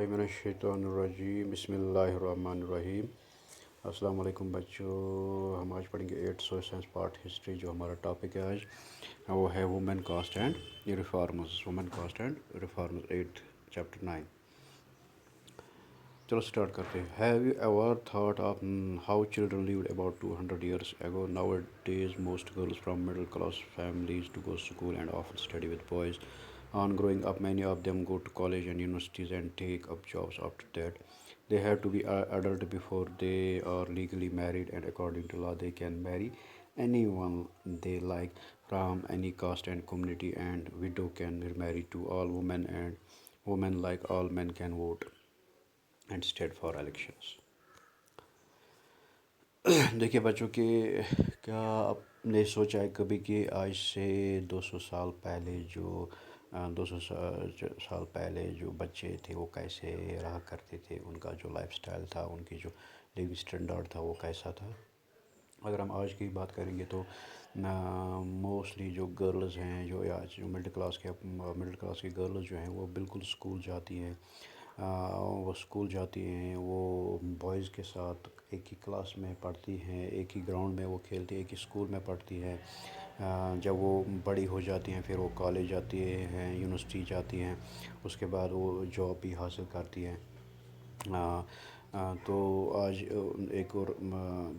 من الشیطان الرجیم بسم اللہ الرحمن الرحیم۔ السلام علیکم بچوں، ہم آج پڑھیں گے 8 پارٹ ہسٹری۔ جو ہمارا ٹاپک ہے آج وہ ہے women caste and reforms. Women caste and reforms 8 chapter 9۔ چلو اسٹارٹ کرتے ہیں۔ Have you ever thought of how children lived about 200 years ago؟ Nowadays most girls from middle class families to go to school and often study with boys. On growing up, many of them go to college and universities and take up jobs after that. They have to be adult before they are legally married, and according to law they can marry anyone they like from any caste and community, and widow can remarry to all women, and women like all men can vote and stand for elections. دیکھیے بچوں کہ کیا آپ نے سوچا ہے کبھی کہ آج سے 200 سال پہلے جو 200 سال پہلے جو بچے تھے وہ کیسے رہا کرتے تھے، ان کا جو لائف سٹائل تھا، ان کی جو لیونگ اسٹینڈرڈ تھا وہ کیسا تھا؟ اگر ہم آج کی بات کریں گے تو موسٹلی جو گرلز ہیں، جو آج جو مڈل کلاس کی گرلز جو ہیں وہ بالکل اسکول جاتی ہیں، وہ بوائز کے ساتھ ایک ہی کلاس میں پڑھتی ہیں، ایک ہی گراؤنڈ میں وہ کھیلتی ہیں، ایک ہی اسکول میں پڑھتی ہیں۔ جب وہ بڑی ہو جاتی ہیں پھر وہ کالج جاتی ہیں، یونیورسٹی جاتی ہیں، اس کے بعد وہ جاب بھی حاصل کرتی ہیں۔ تو آج ایک اور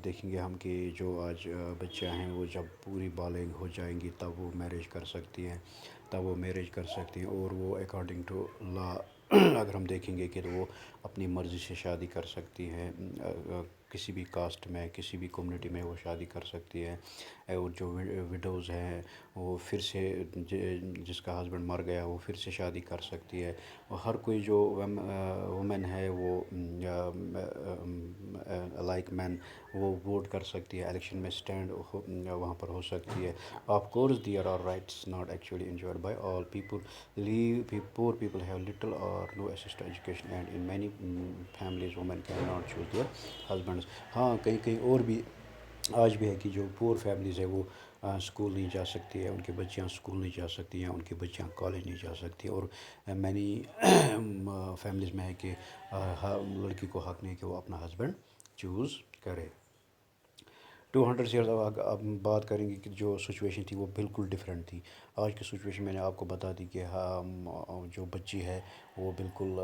دیکھیں گے ہم کہ جو آج بچیاں ہیں وہ جب پوری بالغ ہو جائیں گی تب وہ میرج کر سکتی ہیں، اور وہ اکارڈنگ ٹو لا اگر ہم دیکھیں گے کہ وہ اپنی مرضی سے شادی کر سکتی ہیں، کسی بھی کاسٹ میں، کسی بھی کمیونٹی میں وہ شادی کر سکتی ہے۔ اور جو وڈوز ہیں وہ پھر سے جس کا ہسبینڈ مر گیا وہ پھر سے شادی کر سکتی ہے۔ اور ہر کوئی جو وومن ہے وہ لائک مین وہ ووٹ کر سکتی ہے، الیکشن میں اسٹینڈ وہاں پر ہو سکتی ہے۔ Of course there are rights not actually enjoyed by all people. Poor people have little or no access to education, and in many families women cannot choose their husbands. ہاں کہیں اور بھی آج بھی ہے کہ جو پور فیملیز ہے وہ اسکول نہیں جا سکتی ہے، ان کی بچیاں اسکول نہیں جا سکتی ہیں، ان کی بچیاں کالج نہیں جا سکتی، اور مینی فیملیز میں ہے کہ لڑکی کو حق نہیں کہ وہ اپنا ہسبینڈ چوز کرے۔ 200 ایئرز اب بات کریں گے کہ جو سچویشن تھی وہ بالکل ڈیفرنٹ تھی۔ آج کی سچویشن میں نے آپ کو بتا دی کہ جو بچی ہے وہ بالکل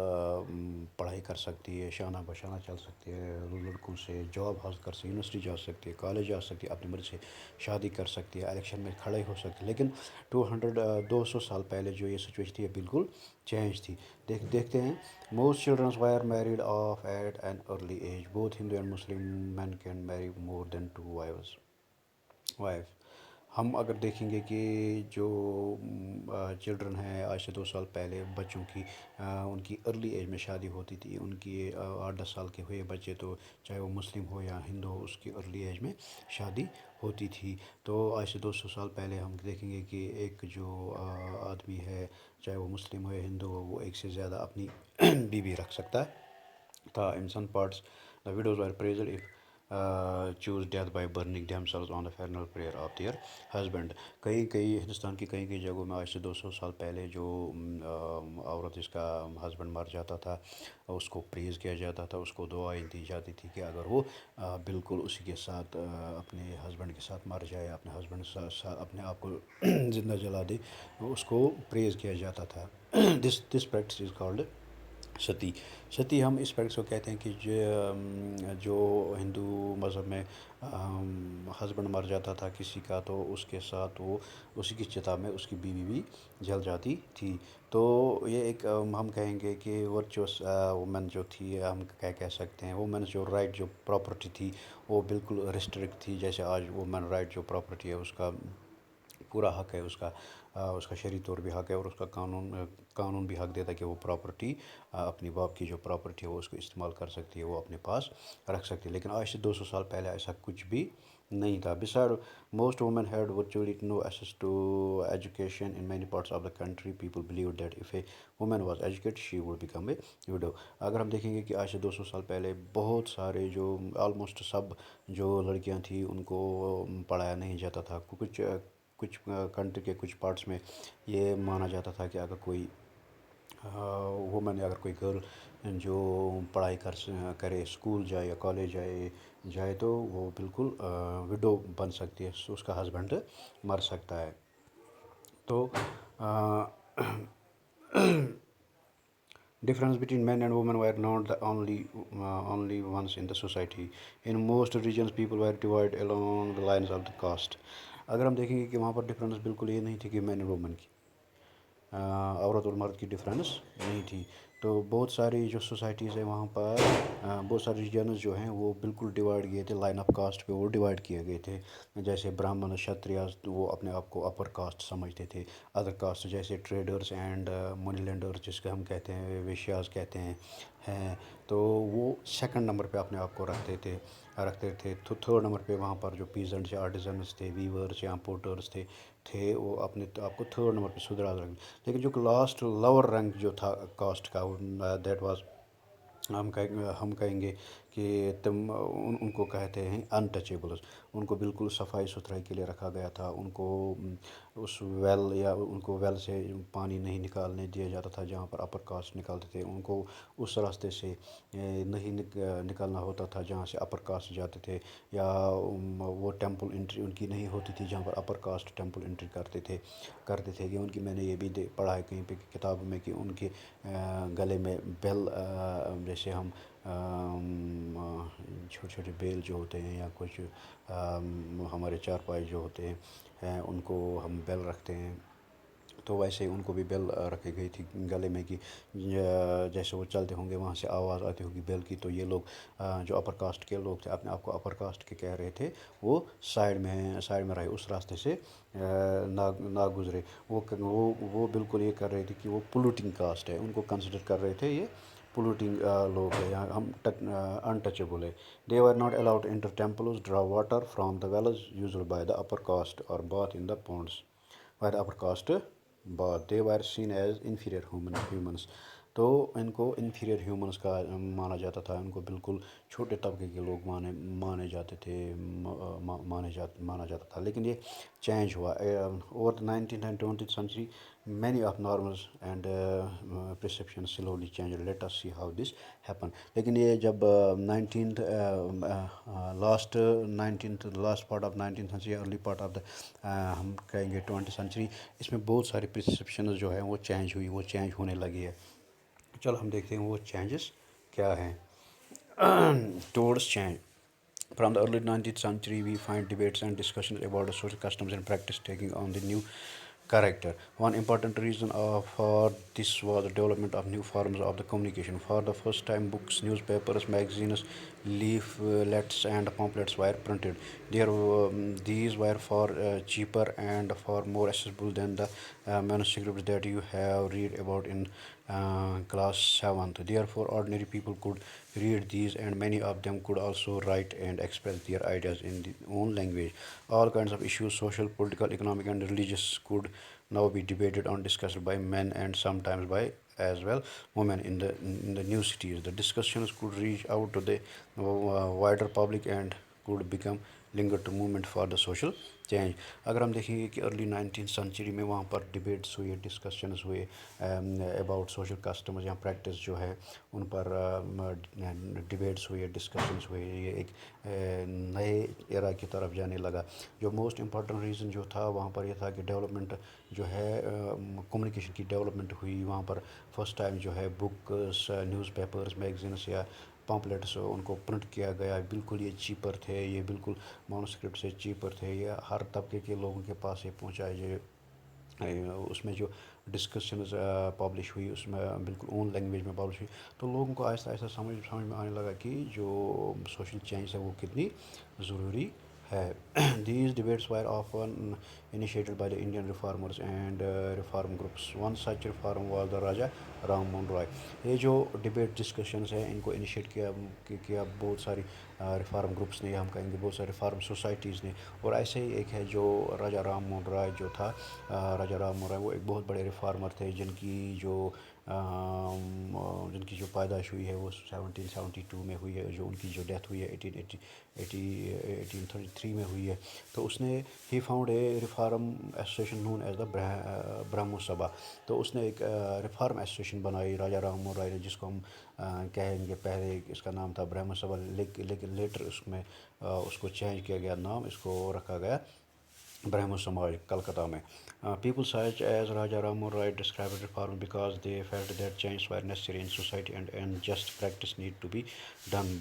پڑھائی کر سکتی ہے، شانہ بشانہ چل سکتی ہے، لڑکوں سے جاب حاصل کر سکتی ہے، یونیورسٹی جا سکتی ہے، کالج جا سکتی ہے، اپنی مرضی سے شادی کر سکتی ہے، الیکشن میں کھڑے ہو سکتی ہے۔ لیکن 200 سال پہلے جو یہ سچویشن تھی یہ بالکل چینج تھی۔ دیکھتے ہیں۔ Most childrens were married off at an early age. Both Hindu and Muslim men can marry more than 2 wives. ہم اگر دیکھیں گے کہ جو چلڈرن ہیں آج سے 2 سال پہلے بچوں کی ان کی ارلی ایج میں شادی ہوتی تھی، ان کی 8-10 سال کے ہوئے بچے تو چاہے وہ مسلم ہو یا ہندو ہو اس کی ارلی ایج میں شادی ہوتی تھی۔ تو آج سے 200 سال پہلے ہم دیکھیں گے کہ ایک جو آدمی ہے چاہے وہ مسلم ہو یا ہندو ہو وہ ایک سے زیادہ اپنی بیوی رکھ سکتا تھا۔ In some parts the widows were praised if choose death by burning themselves on the funeral prayer of their husband. Hindustan کی کئی جگہوں میں آج سے 200 سال پہلے جو عورت جس کا ہسبینڈ مر جاتا تھا اس کو پریز کیا جاتا تھا، اس کو دعائیں دی جاتی تھی کہ اگر وہ بالکل اسی کے ساتھ اپنے ہسبینڈ کے ساتھ مر جائے، اپنے ہسبینڈ کے ساتھ اپنے آپ کو زندہ جلا دے، اس کو پریز کیا جاتا تھا۔ دس پریکٹس از کالڈ ستی. ہم اس پریکٹس کو کہتے ہیں کہ جو ہندو مذہب میں ہسبینڈ مر جاتا تھا کسی کا تو اس کے ساتھ وہ اسی کی چتا میں اس کی بیوی بھی جل جاتی تھی۔ تو یہ ایک ہم کہیں گے کہ ورچوس وومن جو تھی، ہم کہہ سکتے ہیں وومن جو رائٹ جو پراپرٹی تھی وہ بالکل ریسٹرکٹ تھی۔ جیسے آج وومن رائٹ جو پراپرٹی ہے اس کا پورا حق ہے، اس کا شرعی طور بھی حق ہے، اور اس کا قانون بھی حق دیتا ہے کہ وہ پراپرٹی اپنی باپ کی جو پراپرٹی ہے وہ اس کو استعمال کر سکتی ہے، وہ اپنے پاس رکھ سکتی ہے۔ لیکن آج سے 200 سال پہلے ایسا کچھ بھی نہیں تھا۔ Besides, most women had virtually no access to education in many parts of the country. People believed that if a woman was educated, she would become a widow. اگر ہم دیکھیں گے کہ آج سے 200 سال پہلے بہت سارے جو آلموسٹ سب جو لڑکیاں تھیں ان کو پڑھایا نہیں جاتا تھا۔ کچھ کنٹری کے کچھ پارٹس میں یہ مانا جاتا تھا کہ اگر کوئی وومن اگر کوئی گرل جو پڑھائی کرے اسکول جائے یا کالج جائے تو وہ بالکل وڈو بن سکتی ہے، اس کا ہسبینڈ مر سکتا ہے. تو difference between men and women were not the only ones in the society. In most regions people were divided along the lines of the caste. اگر ہم دیکھیں گے کہ وہاں پر ڈفرینس بالکل یہ نہیں تھی کہ مین اینڈ وومن کی، عورت اور مرد کی ڈفرینس نہیں تھی. تو بہت ساری جو سوسائٹیز ہیں وہاں پر بہت سارے ریجنز جو ہیں وہ بالکل ڈیوائڈ کیے تھے، لائن آف کاسٹ پہ وہ ڈیوائڈ کیے گئے تھے. جیسے برہمن شتریاز وہ اپنے آپ کو اپر کاسٹ سمجھتے تھے. ادر کاسٹ جیسے ٹریڈرز اینڈ منی لینڈرز جس کو ہم کہتے ہیں ویشیاز کہتے ہیں تو وہ سیکنڈ نمبر پہ اپنے آپ کو رکھتے تھے. تو تھرڈ نمبر پہ وہاں پر جو پیزنٹس یا آرٹیزنس تھے، ویورس یا پورٹرس تھے وہ اپنے آپ کو تھرڈ نمبر پہ سدھرا رکھتے. لیکن جو لاسٹ لور رینک جو تھا کاسٹ کا دیٹ واز ہم کہیں گے کہ ان کو کہتے ہیں انٹچیبلز. ان کو بالکل صفائی ستھرائی کے لیے رکھا گیا تھا. ان کو اس ان کو ویل سے پانی نہیں نکالنے دیا جاتا تھا جہاں پر اپر کاسٹ نکالتے تھے. ان کو اس راستے سے نہیں نکالنا ہوتا تھا جہاں سے اپر کاسٹ جاتے تھے، یا وہ ٹیمپل انٹری ان کی نہیں ہوتی تھی جہاں پر اپر کاسٹ ٹیمپل انٹری کرتے تھے. کہ ان کی میں نے یہ بھی پڑھا ہے کہیں پہ کتابوں میں کہ ان کے گلے میں بیل، جیسے ہم چھوٹے چھوٹے بیل جو ہوتے ہیں یا کچھ ہمارے چارپائی جو ہوتے ہیں ان کو ہم بیل رکھتے ہیں، تو ویسے ان کو بھی بیل رکھی گئی تھی گلے میں کہ جیسے وہ چلتے ہوں گے وہاں سے آواز آتی ہوگی بیل کی. تو یہ لوگ جو اپر کاسٹ کے لوگ تھے اپنے آپ کو اپر کاسٹ کے کہہ رہے تھے، وہ سائڈ میں رہے، اس راستے سے نہ گزرے. وہ بالکل یہ کر رہے تھے کہ وہ پولوٹنگ کاسٹ ہے، ان کو کنسیڈر کر رہے تھے یہ پولوٹنگ لوگ ہیں، یا ہم انٹچیبل ہے. They were not allowed to enter temples, draw water from the wells used by the upper caste, or bath in the ponds by the upper caste bath. They were seen as inferior humans. تو ان کو inferior humans کا مانا جاتا تھا. ان کو بالکل چھوٹے طبقے کے لوگ مانے جاتے تھے، مانا جاتا تھا. لیکن یہ چینج ہوا over the 19th and 20th century. Many of norms and perception slowly change. Let us see how this happen. لیکن یہ جب last part of 19th century, early part of the ہم کہیں گے 20th سینچری، اس میں بہت ساری پرسیپشنز جو ہیں وہ چینج ہونے لگی ہے. چلو ہم دیکھتے ہیں وہ چینجز کیا ہیں. Towards change. From the early 19th century, we find debates and discussions about the social customs and practice taking on the new character. One important reason for this was the development of new forms of the communication. For the first time, books, newspapers, magazines, leaflets, and pamphlets were printed. These were far cheaper and far more accessible than the manuscripts that you have read about in class 7th. Therefore, ordinary people could read these, and many of them could also write and express their ideas in their own language. All kinds of issues, social, political, economic, and religious, could now be debated and discussed by men and sometimes by as well women in the new cities. The discussions could reach out to the wider public and could become linked to movement for the social change. اگر ہم دیکھیں گے کہ early 19th century میں وہاں پر debates ہوئے، discussions ہوئے about social customs یا پریکٹس جو ہے ان پر ڈبیٹس ہوئے، ڈسکشنز ہوئے. یہ ایک نئے ایرا کی طرف جانے لگا. جو موسٹ امپورٹنٹ ریزن جو تھا وہاں پر یہ تھا کہ ڈیولپمنٹ جو ہے کمیونیکیشن کی ڈیولپمنٹ ہوئی. وہاں پر فرسٹ ٹائم جو ہے بکس، نیوز پیپرز، میگزینس یا پمپلیٹس ان کو پرنٹ کیا گیا. بالکل یہ چیپر تھے، یہ بالکل مانوسکرپٹ سے چیپر تھے. یہ ہر طبقے کے لوگوں کے پاس یہ پہنچائے جائے. اس میں جو ڈسکشنز پبلش ہوئی اس میں بالکل اون لینگویج میں پبلش ہوئی. تو لوگوں کو آہستہ آہستہ سمجھ میں آنے لگا کہ جو سوشل چینج ہے وہ کتنی ضروری ہے. These debates were often initiated by the Indian reformers and reform groups. One such reform was the Raja Ram Mohan Roy. یہ جو ڈبیٹ ڈسکشنز ہیں ان کو انیشیٹ کیا بہت ساری ریفارم گروپس نے، ہم کہیں گے بہت ساری ریفارم سوسائٹیز نے. اور ایسے ہی ایک ہے جو راجا رام موہن رائے جو تھا. راجا رام موہن رائے وہ ایک بہت بڑے ریفارمر تھے جن کی جو جن کی جو پیدائش ہوئی ہے وہ 1772 میں ہوئی ہے، جو ان کی جو ڈیتھ ہوئی ہے 1833 میں ہوئی ہے. تو اس نے ہی found a reform association known as the Brahmo Sabha. تو اس نے ایک ریفارم ایسوسیشن بنائی راجا رام موہن رائے نے، جس کو ہم کہیں گے، پہلے اس کا نام تھا برہمو سبھا، لیکن لیٹر اس میں اس کو چینج کیا گیا نام، اس کو رکھا گیا برہمو سماج کلکتہ میں. People such as Raja Ram Mohan Roy described reform because they felt that changes were necessary in society and just practice need to be done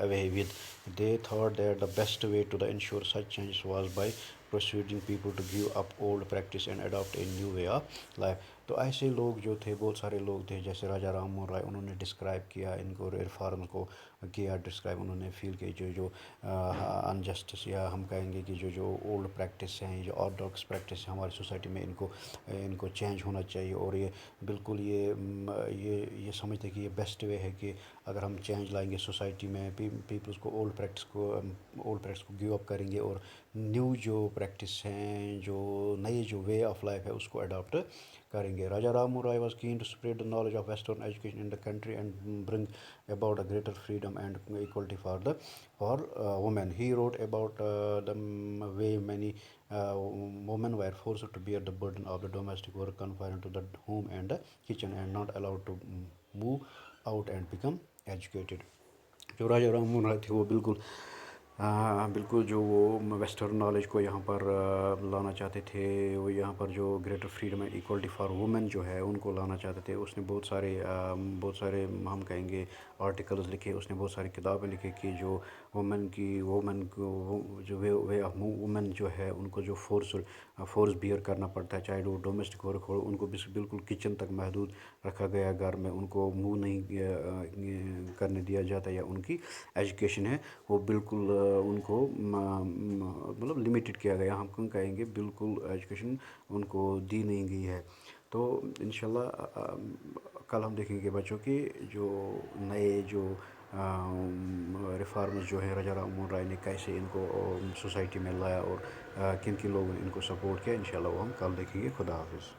away with. They thought that the best way to ensure such changes was by persuading people to give up old practice and adopt a new way of life. تو ایسے لوگ جو تھے، بہت سارے لوگ تھے جیسے راجا رام موہن رائے، انہوں نے ڈسکرائب کیا ان کو، ریفارم کو کیا ڈسکرائب. انہوں نے فیل کہ جو انجسٹس، یا ہم کہیں گے کہ جو اولڈ پریکٹس ہیں، جو آرتھوڈاکس پریکٹس ہیں ہماری سوسائٹی میں، ان کو چینج ہونا چاہیے. اور یہ بالکل یہ سمجھتے کہ یہ بیسٹ وے ہے کہ اگر ہم چینج لائیں گے سوسائٹی میں، پیپلز کو اولڈ پریکٹس کو گیو اپ کریں گے، اور نیو جو پریکٹس ہیں، جو نئی جو وے آف لائف ہے اس کو اڈاپٹ کریں گے. Raja Ram Mohan Roy was keen to spread the knowledge of western education in the country and bring about a greater freedom and equality for women. He wrote about the way many women were forced to bear the burden of the domestic work, confined to the home and the kitchen, and not allowed to move out and become educated. جو راجا رام موہن رائے تھے وہ بالکل جو وہ western knowledge کو یہاں پر لانا چاہتے تھے. وہ یہاں پر جو greater freedom and equality for women جو ہے ان کو لانا چاہتے تھے. اس نے بہت سارے ہم کہیں گے آرٹیکلز لکھے، اس نے بہت ساری کتابیں لکھی کہ جو وومن کو جو وے آف وومن جو ہے ان کو جو فورس بیئر کرنا پڑتا ہے، چاہے وہ ڈومیسٹک ورک ہو، ان کو بالکل کچن تک محدود رکھا گیا گھر میں، ان کو موو نہیں کرنے دیا جاتا، یا ان کی ایجوکیشن ہے وہ بالکل ان کو مطلب لمیٹڈ کیا گیا. ہم کہیں گے بالکل ایجوکیشن ان کو دی نہیں گئی ہے. تو انشاءاللہ کل ہم دیکھیں گے بچوں کی جو نئے جو ریفارمز جو ہیں راجا رام موہن رائے نے کیسے ان کو سوسائٹی میں لایا، اور کن کن لوگوں نے ان کو سپورٹ کیا. انشاءاللہ وہ ہم کل دیکھیں گے. خدا حافظ.